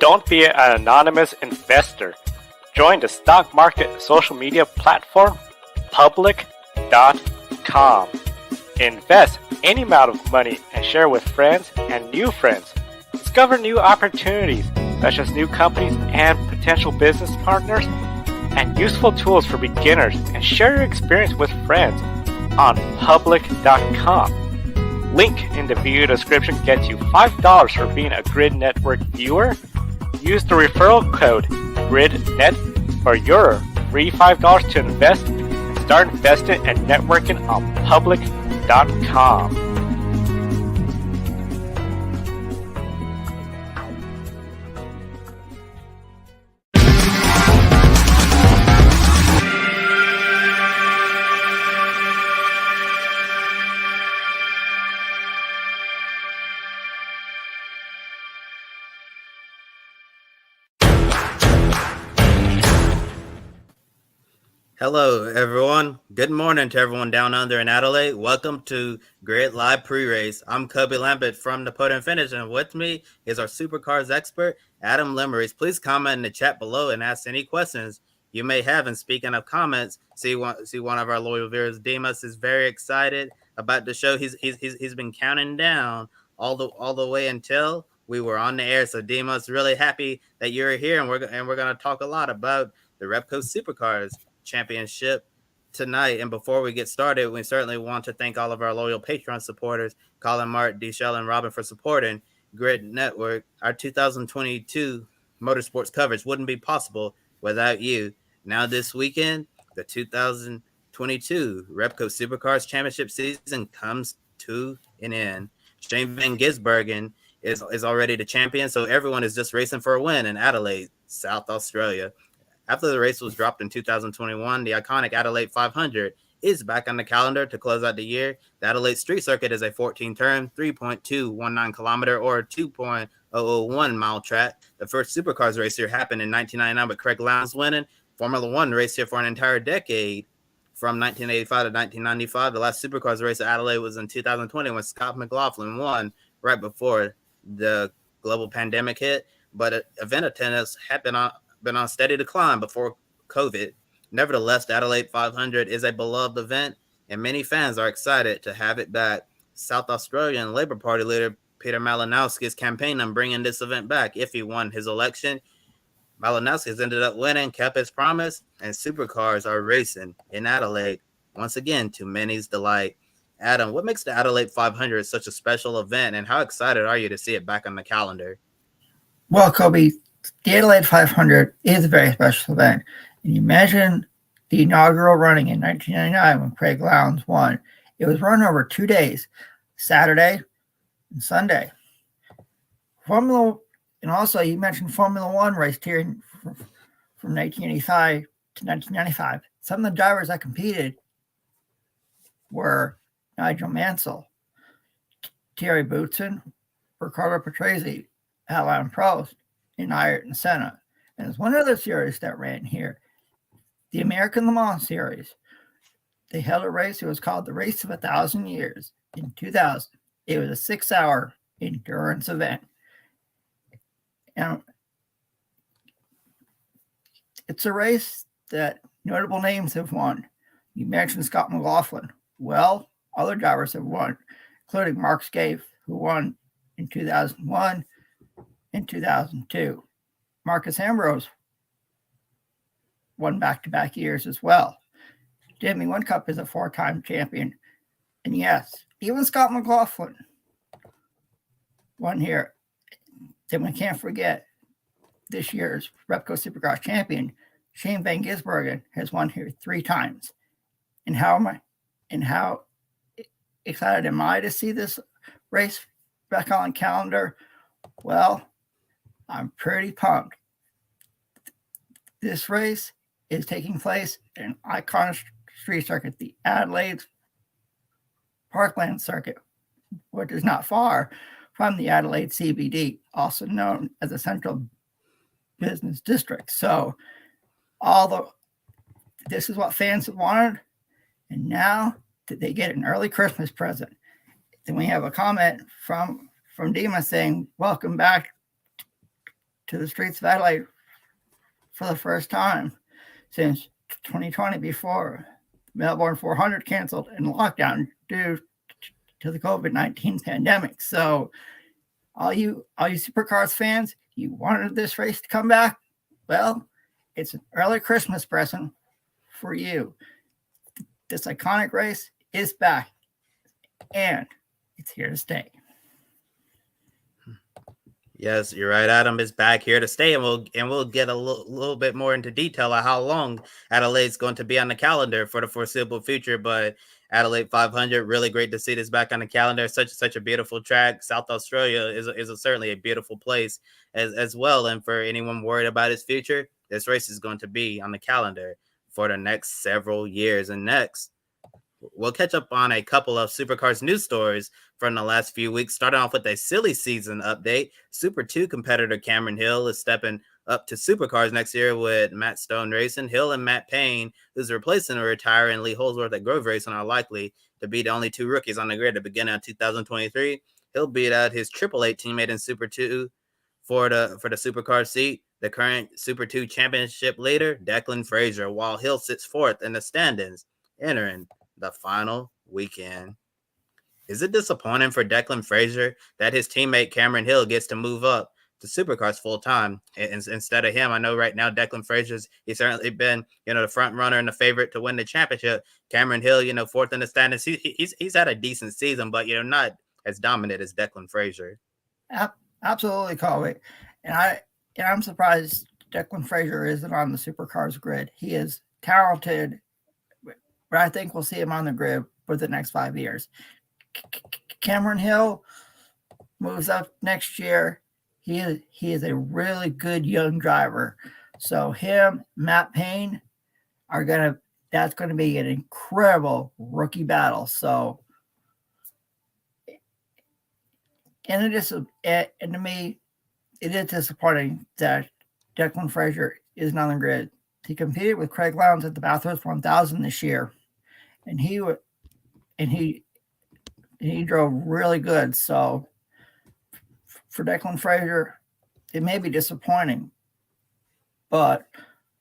Don't be an anonymous investor. Join the stock market social media platform public.com. Invest any amount of money and share with friends and new friends. Discover new opportunities such as new companies and potential business partners and useful tools for beginners, and share your experience with friends on public.com. Link in the video description gets you $5 for being a Grid Network viewer. Use the referral code GRIDnet for your free $5 to invest and start investing and networking on public.com. Hello, everyone. Good morning to everyone down under in Adelaide. Welcome to Grid Live Pre-Race. I'm Kobe Lambert from the Podium Finish, and with me is our Supercars expert, Adam Limmeries. Please comment in the chat below and ask any questions you may have. And speaking of comments, see one of our loyal viewers, Demas, is very excited about the show. He's been counting down all the way until we were on the air. So Demas, really happy that you're here, and we're going to talk a lot about the Repco Supercars Championship tonight. And before we get started, we certainly want to thank all of our loyal Patreon supporters, Colin, Mart, Deshell, and Robin, for supporting Grid Network. Our 2022 motorsports coverage wouldn't be possible without you. Now this weekend, the 2022 Repco Supercars Championship season comes to an end. Shane van Gisbergen is already the champion, so everyone is just racing for a win in Adelaide, South Australia. After the race was dropped in 2021, the iconic Adelaide 500 is back on the calendar to close out the year. The Adelaide Street Circuit is a 14-turn, 3.219 kilometer or 2.001 mile track. The first Supercars race here happened in 1999 with Craig Lowndes winning. Formula One raced here for an entire decade from 1985 to 1995. The last Supercars race at Adelaide was in 2020 when Scott McLaughlin won right before the global pandemic hit. But event attendance had been on steady decline before COVID. Nevertheless, the Adelaide 500 is a beloved event, and many fans are excited to have it back. South Australian Labour Party leader Peter Malinowski is campaigning on bringing this event back if he won his election. Malinowski has ended up winning, kept his promise, and supercars are racing in Adelaide once again to many's delight. Adam, what makes the Adelaide 500 such a special event, and how excited are you to see it back on the calendar? Well, Kobe, the Adelaide 500 is a very special event. And you imagine the inaugural running in 1999 when Craig Lowndes won. It was run over 2 days, Saturday and Sunday. And also you mentioned Formula One raced here from 1985 to 1995. Some of the drivers that competed were Nigel Mansell, Thierry Boutsen, Riccardo Patrese, Alain Prost, in Ayrton Senna. And there's one other series that ran here, the American Le Mans series. They held a race. It was called the Race of 1,000 Years in 2000. It was a 6-hour endurance event. And it's a race that notable names have won. You mentioned Scott McLaughlin. Well, other drivers have won, including Mark Skaife, who won in 2001 and 2002. Marcus Ambrose won back-to-back years as well. Jimmy Whincup is a 4-time champion. And yes, even Scott McLaughlin won here. Then we can't forget this year's Repco Supercars champion, Shane van Gisbergen, has won here 3 times. And how excited am I to see this race back on the calendar? Well, I'm pretty pumped. This race is taking place in an iconic street circuit, the Adelaide Parkland Circuit, which is not far from the Adelaide CBD, also known as the Central Business District. So this is what fans have wanted, and now that they get an early Christmas present. Then we have a comment from Dima saying, "Welcome back to the streets of Adelaide for the first time since 2020, before Melbourne 400 canceled in lockdown due to the COVID-19 pandemic. So all you Supercars fans, you wanted this race to come back? Well, it's an early Christmas present for you. This iconic race is back, and it's here to stay. Yes, you're right. Adam is back here to stay, and we'll get a little bit more into detail of how long Adelaide's going to be on the calendar for the foreseeable future. But Adelaide 500, really great to see this back on the calendar. Such a beautiful track. South Australia is certainly a beautiful place as well. And for anyone worried about its future, this race is going to be on the calendar for the next several years. And next, we'll catch up on a couple of Supercars news stories from the last few weeks, starting off with a silly season update. Super 2 competitor Cameron Hill is stepping up to Supercars next year with Matt Stone Racing. Hill and Matt Payne, who's replacing a retiring Lee Holsworth at Grove Racing, are likely to be the only two rookies on the grid to begin of 2023. Hill beat out his AAA teammate in Super 2 for the Supercars seat, the current Super 2 championship leader, Declan Fraser, while Hill sits fourth in the standings, entering the final weekend. Is it disappointing for Declan Fraser that his teammate Cameron Hill gets to move up to Supercars full time instead of him? I know right now Declan Fraser's he's certainly been the front runner and the favorite to win the championship. Cameron Hill, fourth in the standings. He's had a decent season, but not as dominant as Declan Fraser. Absolutely, Colby. And I'm surprised Declan Fraser isn't on the Supercars grid. He is talented, but I think we'll see him on the grid for the next 5 years. Cameron Hill moves up next year. He is a really good young driver. So him, Matt Payne that's going to be an incredible rookie battle. So, and to me, it is disappointing that Declan Fraser isn't on the grid. He competed with Craig Lowndes at the Bathurst 1000 this year, and he drove really good. So for Declan Fraser, it may be disappointing, but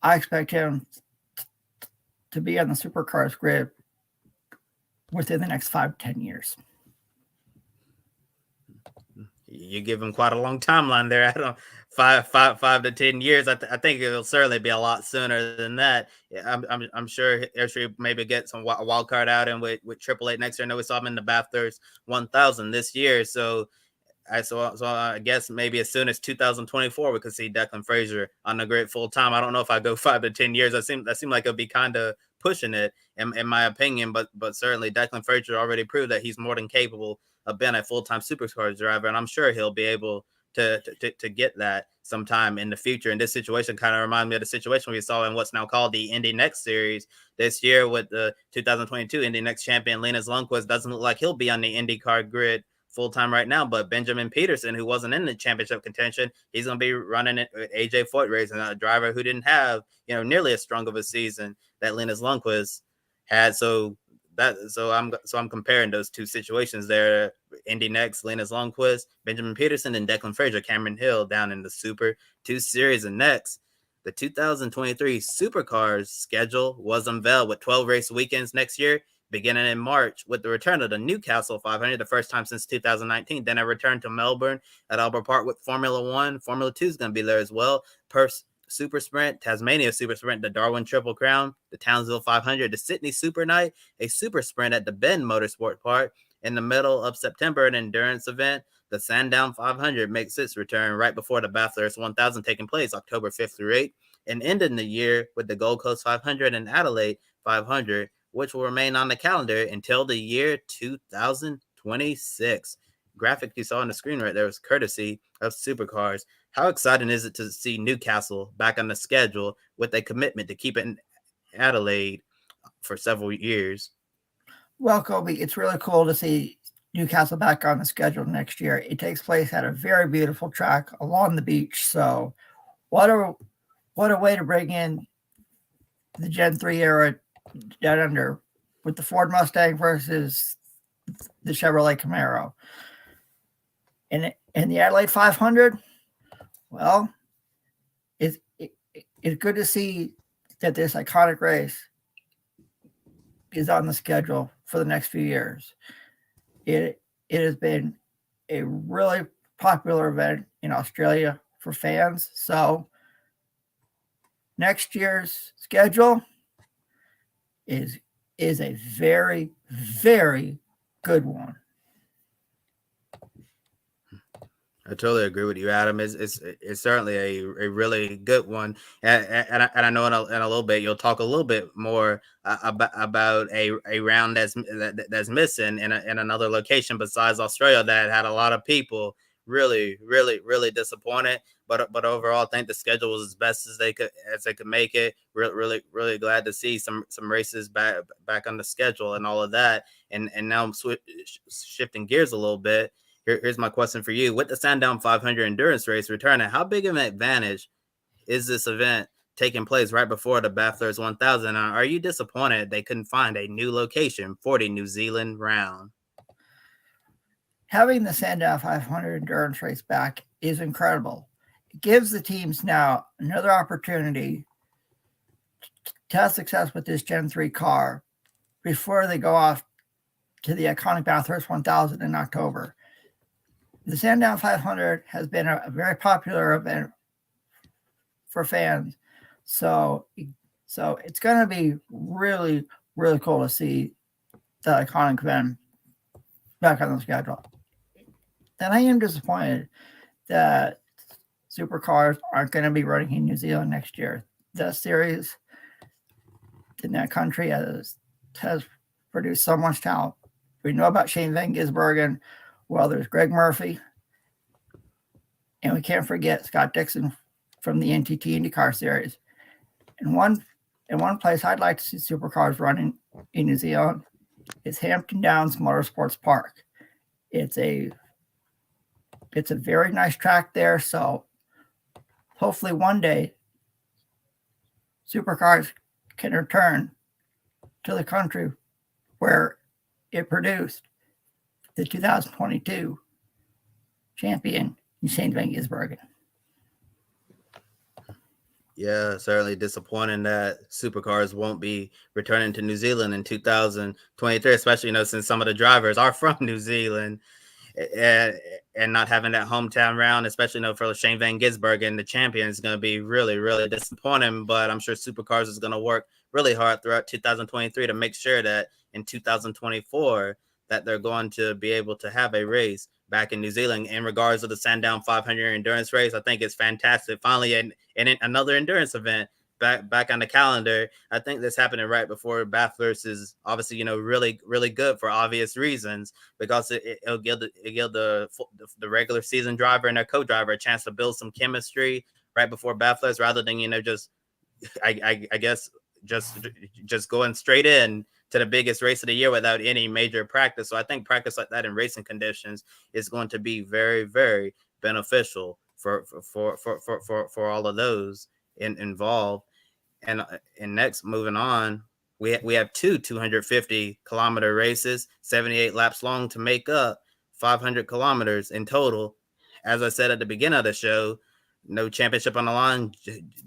I expect him to be on the Supercars grid within the next 5 to 10 years. You give him quite a long timeline there. I don't 5 to 10 years. I think it'll certainly be a lot sooner than that. I'm sure he'll maybe get some wild card out and with AAA next year. I know we saw him in the Bathurst 1000 this year. So I guess maybe as soon as 2024 we could see Declan Fraser on the grid full time. I don't know if I go 5 to 10 years. That seemed like it'd be kind of pushing it in my opinion. But certainly Declan Fraser already proved that he's more than capable of being a full-time Supercars driver, and I'm sure he'll be able to get that sometime in the future. And this situation kind of reminds me of the situation we saw in what's now called the Indy Next Series this year with the 2022 Indy Next champion Linus Lundqvist. Doesn't look like he'll be on the IndyCar grid full-time right now, but Benjamin Peterson, who wasn't in the championship contention, he's going to be running it with AJ Foyt Racing, a driver who didn't have nearly as strong of a season that Linus Lundqvist had. So I'm comparing those two situations there. Indy Next, Linus Lundqvist, Benjamin Peterson, and Declan Fraser, Cameron Hill down in the Super 2 Series. And next, the 2023 Supercars schedule was unveiled with 12 race weekends next year, beginning in March with the return of the Newcastle 500, the first time since 2019. Then a return to Melbourne at Albert Park with Formula 1. Formula 2 is going to be there as well. Perth Super Sprint, Tasmania Super Sprint, the Darwin Triple Crown, the Townsville 500, the Sydney Super Night, a Super Sprint at the Bend Motorsport Park. In the middle of September, an endurance event, the Sandown 500 makes its return right before the Bathurst 1000 taking place October 5th through 8th, and ending the year with the Gold Coast 500 and Adelaide 500, which will remain on the calendar until the year 2026. Graphic you saw on the screen right there was courtesy of Supercars. How exciting is it to see Newcastle back on the schedule with a commitment to keep it in Adelaide for several years? Well, Kobe, it's really cool to see Newcastle back on the schedule next year. It takes place at a very beautiful track along the beach. So what a way to bring in the Gen 3 era down under with the Ford Mustang versus the Chevrolet Camaro. And the Adelaide 500, well, it's good to see that this iconic race is on the schedule for the next few years. It has been a really popular event in Australia for fans. So next year's schedule is a very, very good one. I totally agree with you, Adam. It's certainly a really good one, and I know in a little bit you'll talk a little bit more about a round that's missing in another location besides Australia that had a lot of people really disappointed. But overall, I think the schedule was as best as they could make it. Really glad to see some races back on the schedule and all of that. And now I'm shifting gears a little bit. Here's my question for you. With the Sandown 500 endurance race returning, how big of an advantage is this event taking place right before the Bathurst 1000? Are you disappointed they couldn't find a new location for the New Zealand round? Having the Sandown 500 endurance race back is incredible. It gives the teams now another opportunity to have success with this Gen 3 car before they go off to the iconic Bathurst 1000 in October. The Sandown 500 has been a very popular event for fans. So it's going to be really cool to see the iconic event back on the schedule. And I am disappointed that supercars aren't going to be running in New Zealand next year. The series in that country has produced so much talent. We know about Shane van Gisbergen. Well, there's Greg Murphy. And we can't forget Scott Dixon from the NTT IndyCar series. And one place I'd like to see supercars running in New Zealand is Hampton Downs Motorsports Park. It's a very nice track there. So hopefully one day supercars can return to the country where it produced the 2022 champion, Shane van Gisbergen. Yeah, certainly disappointing that supercars won't be returning to New Zealand in 2023, especially, since some of the drivers are from New Zealand and not having that hometown round, especially, for Shane van Gisbergen, the champion, is going to be really disappointing. But I'm sure supercars is going to work really hard throughout 2023 to make sure that in 2024 that they're going to be able to have a race back in New Zealand. In regards to the Sandown 500 endurance race, I think it's fantastic. Finally, in another endurance event back on the calendar. I think this happening right before Bathurst is obviously, really good for obvious reasons, because it'll give the regular season driver and their co-driver a chance to build some chemistry right before Bathurst, rather than, just going straight in to the biggest race of the year without any major practice. So I think practice like that in racing conditions is going to be very, very beneficial for all of those involved. And next, moving on, we have two 250-kilometer races, 78 laps long, to make up 500 kilometers in total. As I said at the beginning of the show, no championship on the line,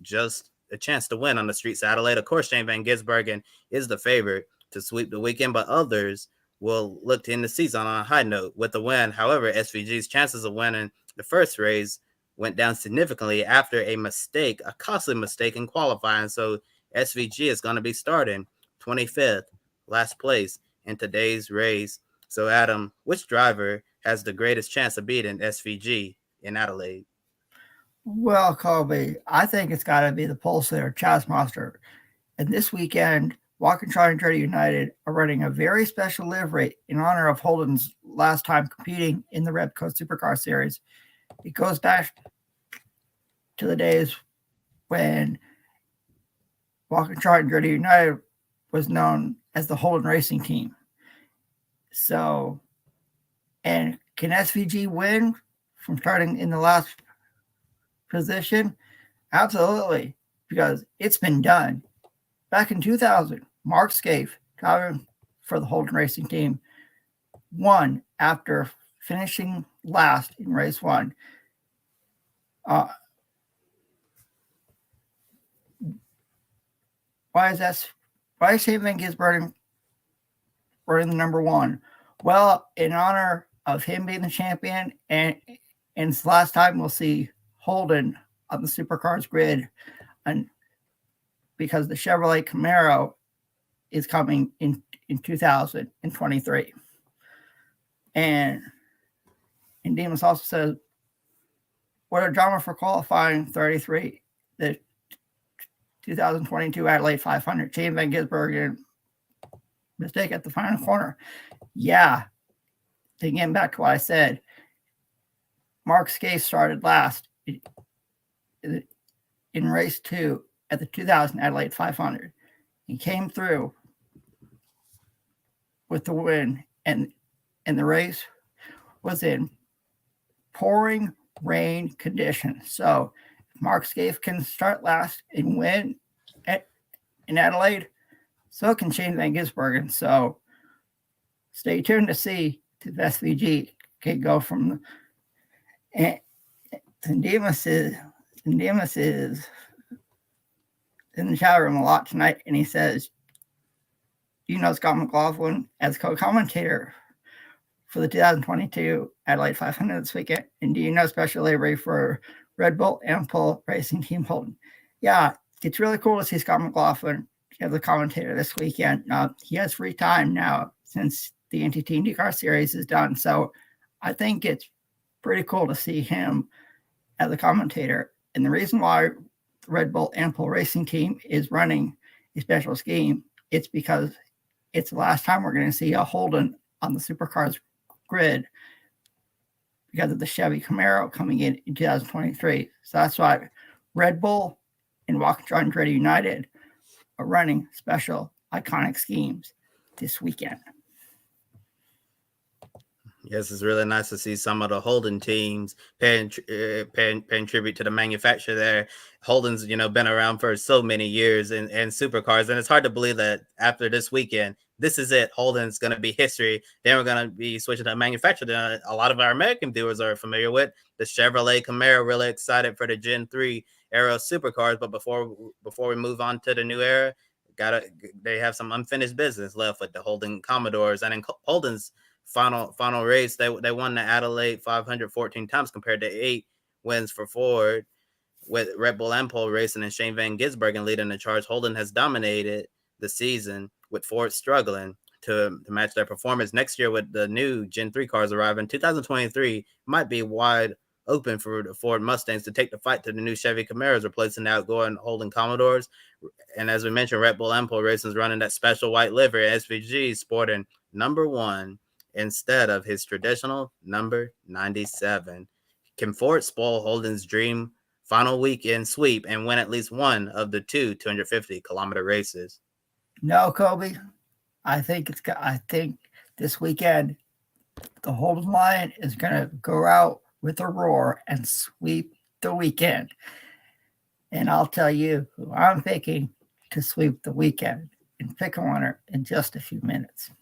just a chance to win on the streets of Adelaide. Of course, Shane van Gisbergen is the favorite to sweep the weekend, but others will look to end the season on a high note with the win. However, SVG's chances of winning the first race went down significantly after a costly mistake in qualifying. So SVG is going to be starting 25th, last place in today's race. So Adam, which driver has the greatest chance of beating SVG in Adelaide? Well, Colby, I think it's got to be the pole sitter, Chaz Mostert. And this weekend, Walkinshaw and Andretti United are running a very special livery in honor of Holden's last time competing in the Repco Supercar Series. It goes back to the days when Walkinshaw and Andretti United was known as the Holden Racing Team. So, and can SVG win from starting in the last position? Absolutely, because it's been done. Back in 2000, Mark Scaife, driving for the Holden Racing Team, won after finishing last in race one. Why is Shane van Gisbergen running the number one? Well, in honor of him being the champion, and it's the last time we'll see Holden on the Supercars grid, and because the Chevrolet Camaro is coming in 2023. And Demas also says, what a drama for qualifying 33, the 2022 Adelaide 500. Shane van Gisbergen mistake at the final corner. Yeah. Again, back to what I said. Mark Skaife started last in race 2 at the 2000 Adelaide 500. He came through with the win, and the race was in pouring rain conditions. So if Mark Skaife can start last and win in Adelaide, so can Shane van Gisbergen. So stay tuned to see if SVG can go from and Demas is in the chat room a lot tonight, and he says, you know, Scott McLaughlin as co-commentator for the 2022 Adelaide 500 this weekend. And do you know special delivery for Red Bull Ampol Racing Team Holden? Yeah, it's really cool to see Scott McLaughlin as a commentator this weekend. He has free time now since the NTT IndyCar Series is done. So I think it's pretty cool to see him as a commentator. And the reason why the Red Bull Ampol Racing Team is running a special scheme, it's because it's the last time we're going to see a Holden on the Supercars grid because of the Chevy Camaro coming in 2023. So that's why Red Bull and Waukesha Andretti United are running special iconic schemes this weekend. Yes, it's really nice to see some of the Holden teams paying tribute to the manufacturer there. Holden's, been around for so many years in supercars, and it's hard to believe that after this weekend, this is it. Holden's going to be history. Then we're going to be switching to a manufacturer that a lot of our American viewers are familiar with, the Chevrolet Camaro. Really excited for the Gen 3 era supercars, but before we move on to the new era, they have some unfinished business left with the Holden Commodores, and in Holden's final race, they won the Adelaide 500 14 times compared to 8 wins for Ford, with Red Bull Ampol racing and Shane van Gisbergen leading the charge. Holden has dominated the season, with Ford struggling to match their performance. Next year, with the new Gen 3 cars arriving, 2023 might be wide open for the Ford Mustangs to take the fight to the new Chevy Camaros, replacing the outgoing Holden Commodores. And as we mentioned, Red Bull Ampol Racing is running that special white livery. SVG sporting number 1 instead of his traditional number 97. Can Ford spoil Holden's dream final weekend sweep and win at least one of the 250-kilometer races? No, Kobe. I think this weekend the Holden Lion is going to go out with a roar and sweep the weekend. And I'll tell you who I'm picking to sweep the weekend and pick a winner in just a few minutes.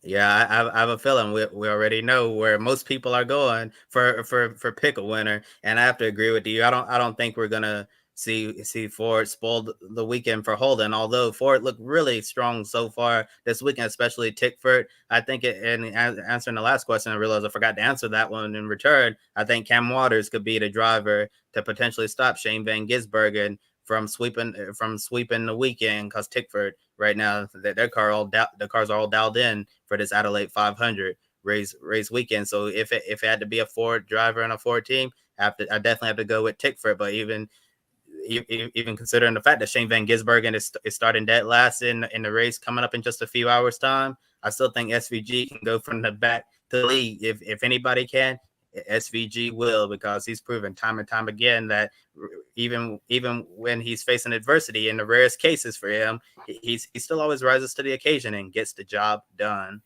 Yeah, I have a feeling we already know where most people are going for pick a winner, and I have to agree with you. I don't think we're gonna see Ford spoil the weekend for Holden. Although Ford looked really strong so far this weekend, especially Tickford. I think in answering the last question, I realized I forgot to answer that one in return. I think Cam Waters could be the driver to potentially stop Shane van Gisbergen from sweeping the weekend, because Tickford right now, the cars are all dialed in for this Adelaide 500 race weekend. So if it had to be a Ford driver and a Ford team, I definitely have to go with Tickford. But even considering the fact that Shane van Gisbergen is starting dead last in the race coming up in just a few hours time, I still think SVG can go from the back to the lead. If anybody can, SVG will, because he's proven time and time again that even when he's facing adversity, in the rarest cases for him, he still always rises to the occasion and gets the job done.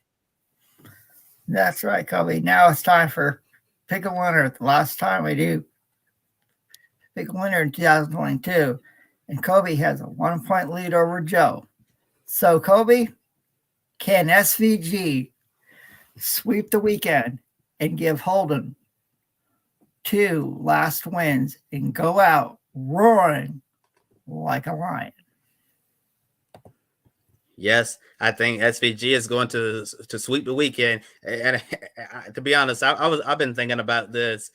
That's right, Kobe. Now it's time for pick a winner. The last time we do pick a winner in 2022, and Kobe has a 1-point lead over Joe. So, Kobe, can SVG sweep the weekend and give Holden 2 last wins and go out roaring like a lion? Yes, I think SVG is going to sweep the weekend. And to be honest, I've been thinking about this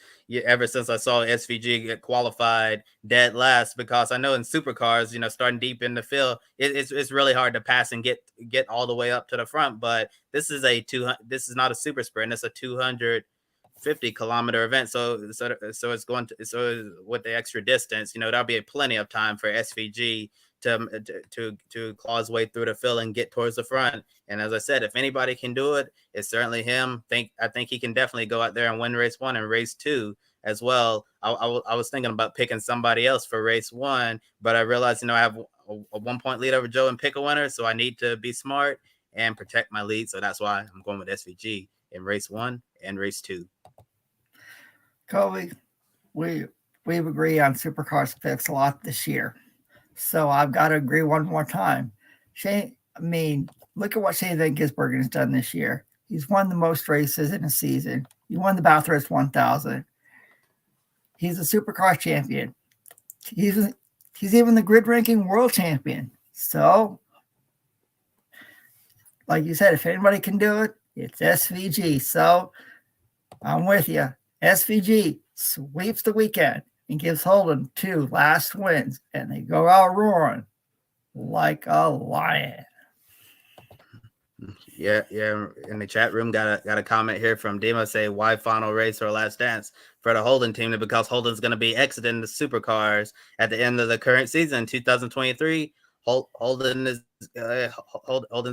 ever since I saw SVG get qualified dead last, because I know in supercars, starting deep in the field, it's really hard to pass and get all the way up to the front. But this is this is not a super sprint. It's a 250-kilometer event. So it's going to, so with the extra distance, that'll be plenty of time for SVG to claw his way through the field and get towards the front. And as I said, if anybody can do it, it's certainly him. I think he can definitely go out there and win race 1 and race 2 as well. I was thinking about picking somebody else for race 1, but I realized, I have a 1-point lead over Joe and pick a winner, so I need to be smart and protect my lead. So that's why I'm going with SVG in race 1 and race 2. Kobe, we've agreed on supercars picks a lot this year. So I've got to agree one more time. Look at what Shane van Gisbergen has done this year. He's won the most races in a season. He won the Bathurst 1000. He's a supercars champion. He's even the grid ranking world champion. So, like you said, if anybody can do it, it's SVG. So I'm with you. SVG sweeps the weekend and gives Holden 2 last wins, and they go out roaring like a lion. Yeah. In the chat room, got a comment here from Dima, say, why final race or last dance for the Holden team? Because Holden's going to be exiting the supercars at the end of the current season, 2023. Holden's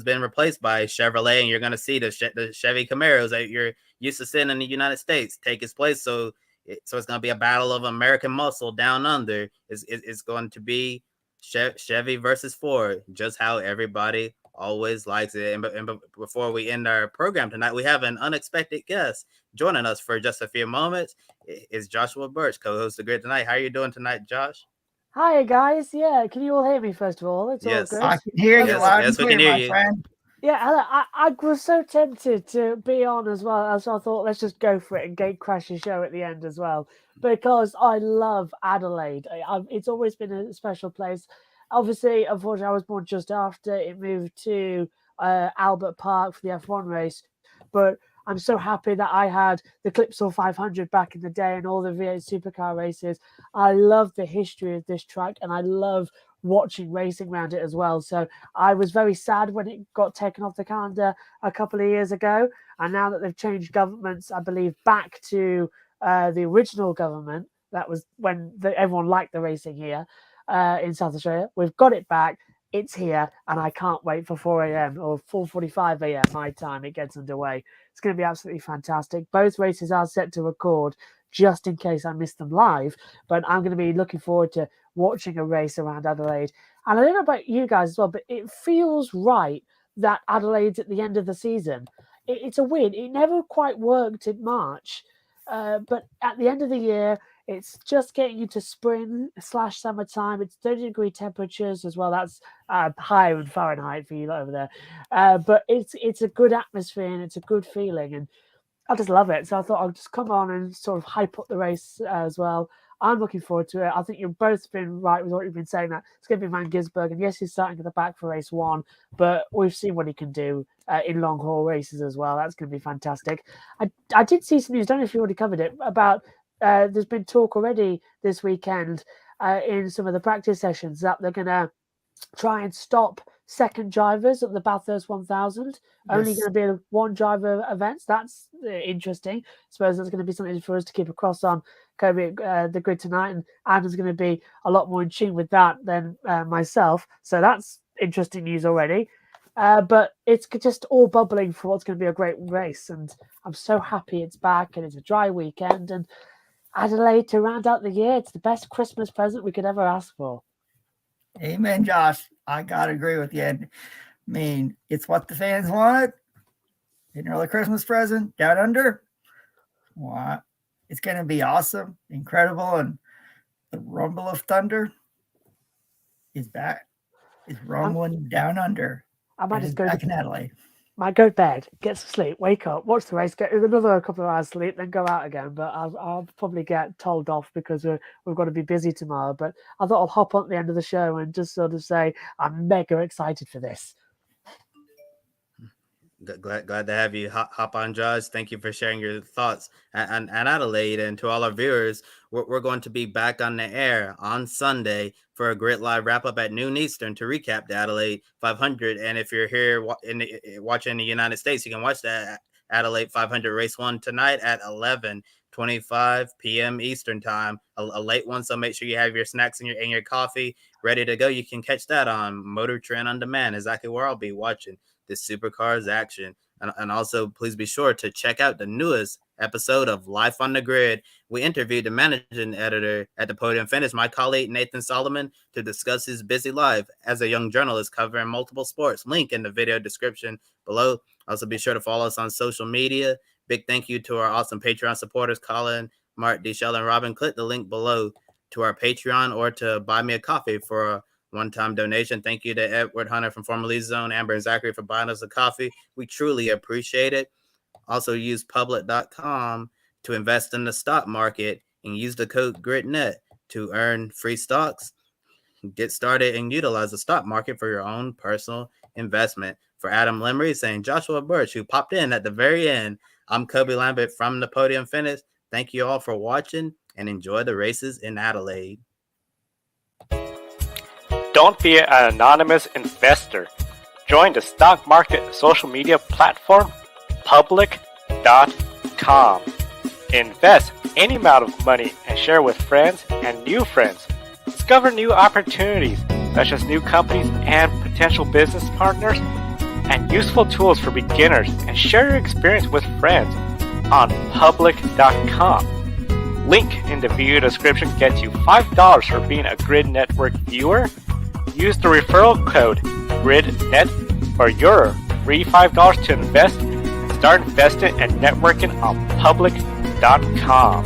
been replaced by Chevrolet, and you're going to see the Chevy Camaros that you're used to seeing in the United States take his place. So it's going to be a battle of American muscle down under. It's going to be Chevy versus Ford, just how everybody always likes it. And before we end our program tonight, we have an unexpected guest joining us for just a few moments. It's Joshua Birch, co-host of Grid Tonight. How are you doing tonight, Josh? Hi guys, yeah, can you all hear me first of all? It's yes. all good. I can hear you loud and yes, clear, we can hear my you. friend. Yeah, I was so tempted to be on as well, so I thought let's just go for it and gate crash the show at the end as well, because I love Adelaide. It's always been a special place. Obviously, unfortunately, I was born just after it moved to Albert Park for the F1 race, but I'm so happy that I had the Clipsal 500 back in the day and all the V8 supercar races. I love the history of this track, and I love watching racing around it as well. So I was very sad when it got taken off the calendar a couple of years ago. And now that they've changed governments, I believe, back to the original government, that was when everyone liked the racing here in South Australia. We've got it back. It's here, and I can't wait for 4 a.m. or 4:45 a.m. my time. It gets underway. It's going to be absolutely fantastic. Both races are set to record just in case I miss them live, but I'm going to be looking forward to watching a race around Adelaide. And I don't know about you guys as well, but it feels right that Adelaide's at the end of the season. It's a win. It never quite worked in March, but at the end of the year, it's just getting into spring/summertime. It's 30-degree temperatures as well. That's higher in Fahrenheit for you over there. But it's a good atmosphere and it's a good feeling. And I just love it. So I thought I'll just come on and sort of hype up the race as well. I'm looking forward to it. I think you've both been right with what you've been saying, that it's going to be Van Gisbergen. Yes, he's starting at the back for race 1, but we've seen what he can do in long haul races as well. That's going to be fantastic. I did see some news, I don't know if you already covered it, about there's been talk already this weekend in some of the practice sessions that they're going to try and stop second drivers at the Bathurst 1000. Yes. Only going to be one driver events. That's interesting. I suppose that's going to be something for us to keep across on Kobe, the grid tonight, and Adam's going to be a lot more in tune with that than myself. So that's interesting news already. But it's just all bubbling for what's going to be a great race, and I'm so happy it's back and it's a dry weekend, and Adelaide to round out the year. It's the best Christmas present we could ever ask for. Amen, Josh. I got to agree with you. I mean, it's what the fans wanted. An early Christmas present down under. Wow. It's going to be awesome, incredible, and the Rumble of Thunder is back. It's rumbling down under. I might just go back in Adelaide. Might go to bed, get some sleep, wake up, watch the race, get another couple of hours sleep, then go out again. But I'll probably get told off because we've got to be busy tomorrow. But I thought I'll hop on at the end of the show and just sort of say I'm mega excited for this. Glad to have you hop on, Josh. Thank you for sharing your thoughts and Adelaide. And to all our viewers, we're going to be back on the air on Sunday for a Grid Live wrap up at noon Eastern to recap the Adelaide 500. And if you're here watching in the United States, you can watch that Adelaide 500 race 1 tonight at 11:25 p.m. Eastern time, a late one. So make sure you have your snacks and your coffee ready to go. You can catch that on Motor Trend on Demand, exactly where I'll be watching this Supercars action. And also, please be sure to check out the newest episode of Life on the Grid. We interviewed the managing editor at the Podium Finish, my colleague Nathan Solomon, to discuss his busy life as a young journalist covering multiple sports. Link in the video description below. Also, be sure to follow us on social media. Big thank you to our awesome Patreon supporters, Colin, Mark, Deshell, and Robin. Click the link below to our Patreon or to buy me a coffee for a one-time donation. Thank you to Edward Hunter from Formerly Zone, Amber and Zachary for buying us a coffee. We truly appreciate it. Also use public.com to invest in the stock market and use the code GRIDnet to earn free stocks. Get started and utilize the stock market for your own personal investment. For Adam Lemery saying Joshua Birch, who popped in at the very end, I'm Kobe Lambert from the Podium Finish. Thank you all for watching and enjoy the races in Adelaide. Don't be an anonymous investor. Join the stock market social media platform, public.com. Invest any amount of money and share with friends and new friends. Discover new opportunities, such as new companies and potential business partners, and useful tools for beginners, and share your experience with friends on public.com. Link in the video description gets you $5 for being a Grid Network viewer. Use the referral code GRIDnet for your free $5 to invest. Start investing and networking on public.com.